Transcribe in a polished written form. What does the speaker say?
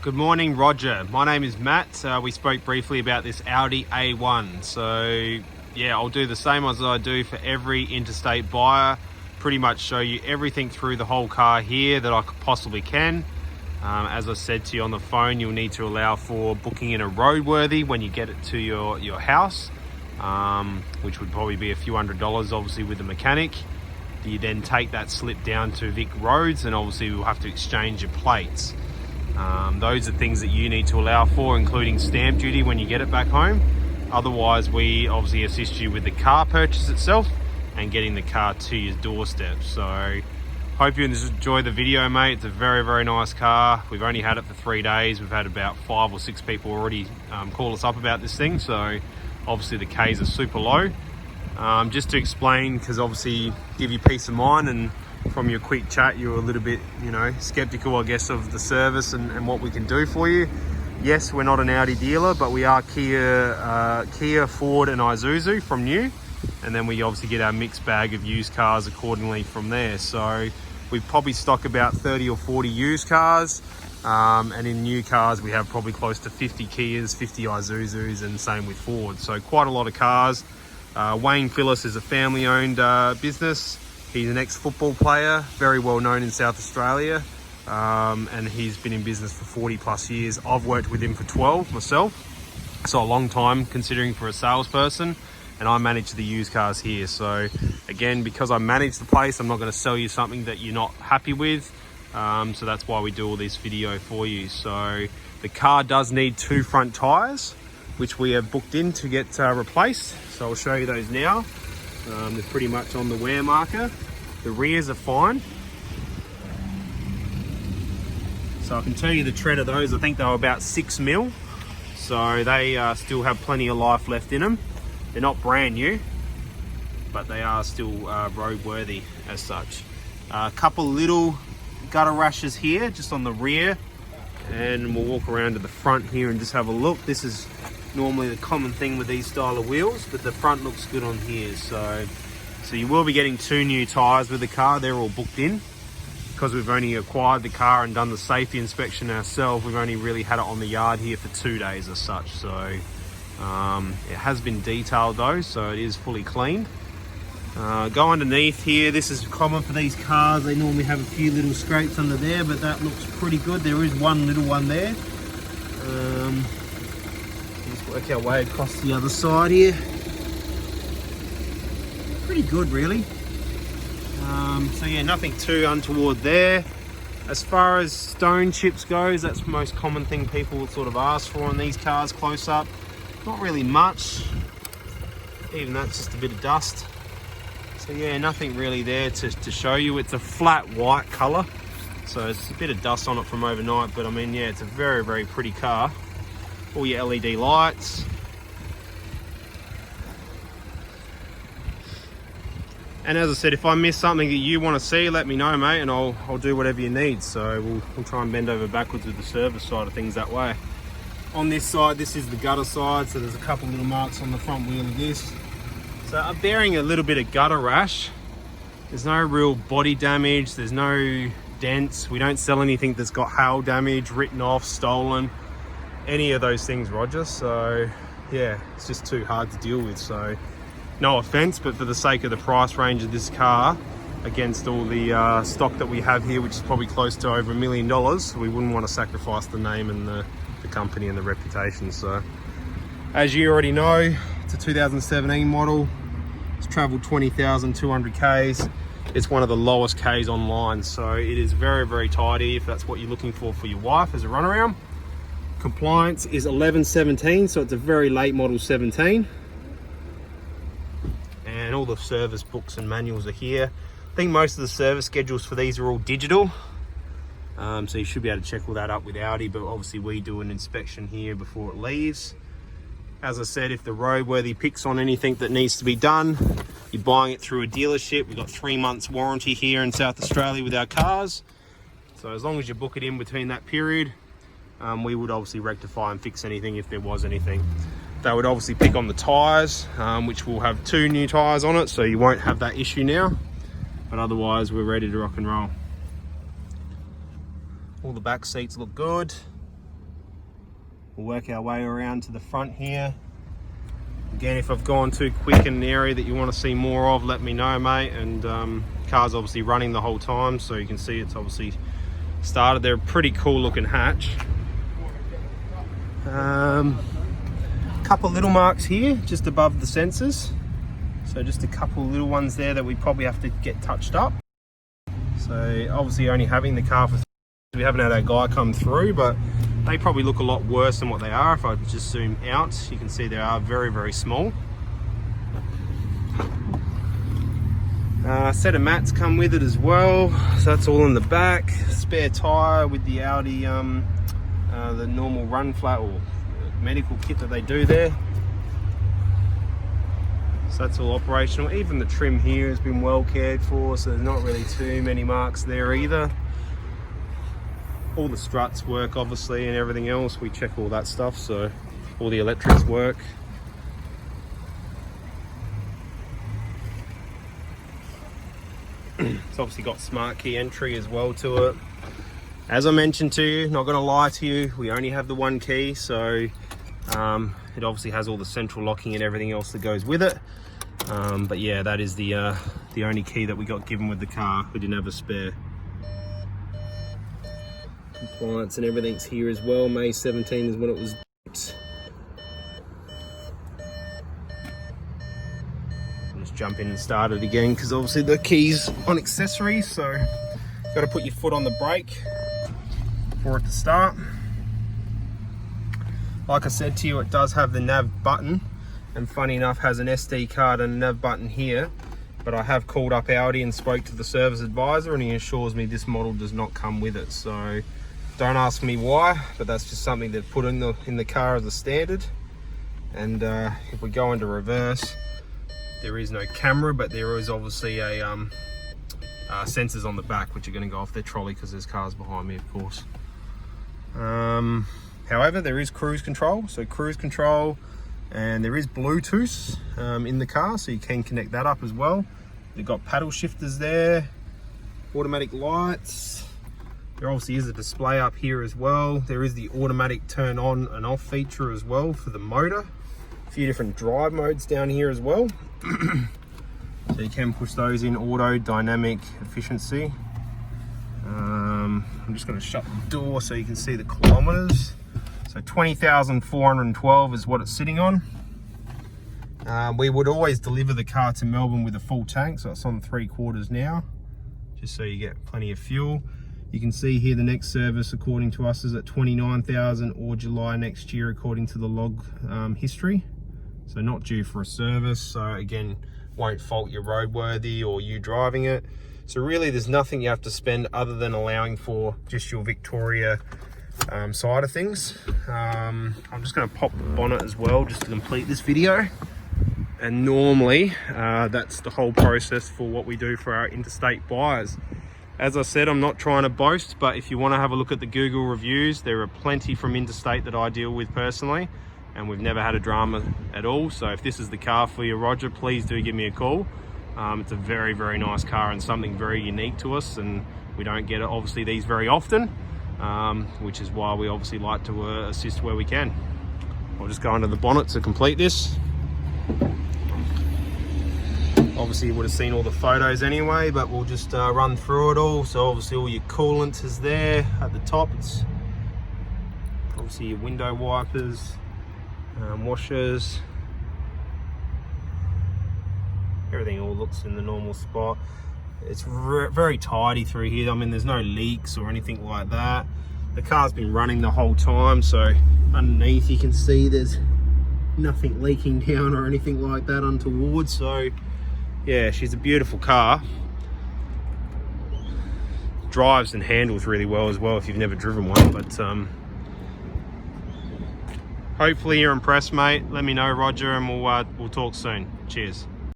Good morning, Roger. My name is Matt. We spoke briefly about this Audi A1. So yeah, I'll do the same as I do for every interstate buyer. Pretty much show you everything through the whole car here that I possibly can. As I said to you on the phone, you'll need to allow for booking in a roadworthy when you get it to your house, which would probably be a few $100s, obviously, with the mechanic. You then take that slip down to Vic Roads, and obviously we'll have to exchange your plates. Those are things that you need to allow for, including stamp duty when you get it back home. Otherwise, we obviously assist you with the car purchase itself and getting the car to your doorstep. So hope you enjoy the video, mate. It's a very, very nice car. We've only had it for 3 days. We've had about 5 or 6 people already call us up about this thing. So obviously the Ks are super low. Just to explain, because obviously give you peace of mind, and from your quick chat you were a little bit, skeptical, I guess, of the service and what we can do for you. Yes, we're not an Audi dealer, but we are Kia, Ford and Isuzu from new, and then we obviously get our mixed bag of used cars accordingly from there. So we probably stock about 30 or 40 used cars, and in new cars we have probably close to 50 Kias, 50 Isuzus, and same with Ford. So quite a lot of cars. Wayne Phillips is a family-owned business. He's an ex-football player, very well known in South Australia, and he's been in business for 40 plus years. I've worked with him for 12 myself, so a long time considering for a salesperson, and I manage the used cars here. So again, because I manage the place, I'm not going to sell you something that you're not happy with, so that's why we do all this video for you. So the car does need 2 front tyres, which we have booked in to get replaced, so I'll show you those now. They're pretty much on the wear marker. The rears are fine. So I can tell you the tread of those, I think they were about 6 mil. So they still have plenty of life left in them. They're not brand new, but they are still roadworthy as such. A couple little gutter rashes here, just on the rear. And we'll walk around to the front here and just have a look. This is normally the common thing with these style of wheels, but the front looks good on here. So you will be getting 2 new tires with the car. They're all booked in because we've only acquired the car and done the safety inspection ourselves. We've only really had it on the yard here for 2 days as such. So it has been detailed though, so it is fully cleaned. Go underneath here. This is common for these cars. They normally have a few little scrapes under there, but that looks pretty good. There is one little one there. Let's work our way across the other side here. Pretty good, really. So yeah, nothing too untoward there. As far as stone chips goes, that's the most common thing people would sort of ask for on these cars close up. Not really much. Even that's just a bit of dust. So yeah, nothing really there to show you. It's a flat white color, so it's a bit of dust on it from overnight, but I mean, yeah, it's a very, very pretty car. All your LED lights. And as I said, if I miss something that you want to see, let me know, mate, and I'll do whatever you need. So we'll try and bend over backwards with the service side of things that way. On this side, this is the gutter side, so there's a couple little marks on the front wheel of this. So I'm bearing a little bit of gutter rash. There's no real body damage, there's no dents. We don't sell anything that's got hail damage, written off, stolen, any of those things, Roger. So yeah, it's just too hard to deal with. So no offense, but for the sake of the price range of this car against all the stock that we have here, which is probably close to over $1 million, we wouldn't want to sacrifice the name and the company and the reputation. So as you already know, it's a 2017 model. It's traveled 20,200 Ks. It's one of the lowest Ks online, so it is very, very tidy if that's what you're looking for your wife as a runaround. Compliance is 1117, so it's a very late model 17. And all the service books and manuals are here. I think most of the service schedules for these are all digital. So you should be able to check all that up with Audi, but obviously we do an inspection here before it leaves. As I said, if the roadworthy picks on anything that needs to be done, you're buying it through a dealership. We've got 3 months warranty here in South Australia with our cars. So as long as you book it in between that period, we would obviously rectify and fix anything if there was anything. They would obviously pick on the tyres, which will have 2 new tyres on it, so you won't have that issue now. But otherwise, we're ready to rock and roll. All the back seats look good. We'll work our way around to the front here. Again, if I've gone too quick in an area that you want to see more of, let me know, mate. And car's obviously running the whole time, so you can see it's obviously started. They're a pretty cool looking hatch. Couple little marks here just above the sensors, so just a couple little ones there that we probably have to get touched up. So obviously only having the car for we haven't had our guy come through, but they probably look a lot worse than what they are. If I just zoom out, you can see they are very, very small. Set of mats come with it as well, so that's all in the back. Spare tyre with the Audi, the normal run flat or medical kit that they do there. So that's all operational. Even the trim here has been well cared for, so there's not really too many marks there either. All the struts work obviously, and everything else, we check all that stuff, so all the electrics work. It's obviously got smart key entry as well to it. As I mentioned to you, not going to lie to you, we only have the one key, so it obviously has all the central locking and everything else that goes with it. But yeah, that is the only key that we got given with the car. We didn't have a spare. Compliance and everything's here as well. May 17 is when it was built. Just jump in and start it again, because obviously the key's on accessories, so got to put your foot on the brake for it to start. Like I said to you, it does have the nav button, and funny enough has an SD card and a nav button here, but I have called up Audi and spoke to the service advisor, and he assures me this model does not come with it. So don't ask me why, but that's just something they've put in the car as a standard. And if we go into reverse, there is no camera, but there is obviously a sensors on the back, which are going to go off their trolley because there's cars behind me, of course. However, there is cruise control, and there is Bluetooth in the car, so you can connect that up as well. You've got paddle shifters there, automatic lights. There obviously is a display up here as well. There is the automatic turn on and off feature as well for the motor. A few different drive modes down here as well. So you can push those in: auto, dynamic, efficiency. I'm just going to shut the door so you can see the kilometers. So 20,412 is what it's sitting on. We would always deliver the car to Melbourne with a full tank, so it's on 3/4 now, just so you get plenty of fuel. You can see here the next service according to us is at 29,000 or July next year according to the log history. So not due for a service, so again, won't fault your roadworthy or you driving it. So really there's nothing you have to spend other than allowing for just your Victoria side of things. I'm just going to pop the bonnet as well just to complete this video. And normally that's the whole process for what we do for our interstate buyers. As I said, I'm not trying to boast, but if you want to have a look at the Google reviews, there are plenty from interstate that I deal with personally, and we've never had a drama at all. So if this is the car for you, Roger, please do give me a call. It's a very, very nice car and something very unique to us, and we don't get obviously these very often, which is why we obviously like to assist where we can. I'll just go under the bonnet to complete this. Obviously you would have seen all the photos anyway, but we'll just run through it all. So obviously all your coolant is there at the top. It's obviously your window wipers, washers, everything all looks in the normal spot. It's very tidy through here. I mean, there's no leaks or anything like that. The car's been running the whole time, so underneath you can see there's nothing leaking down or anything like that untoward. So yeah, she's a beautiful car. Drives and handles really well as well if you've never driven one, but hopefully you're impressed, mate. Let me know, Roger, and we'll talk soon. Cheers.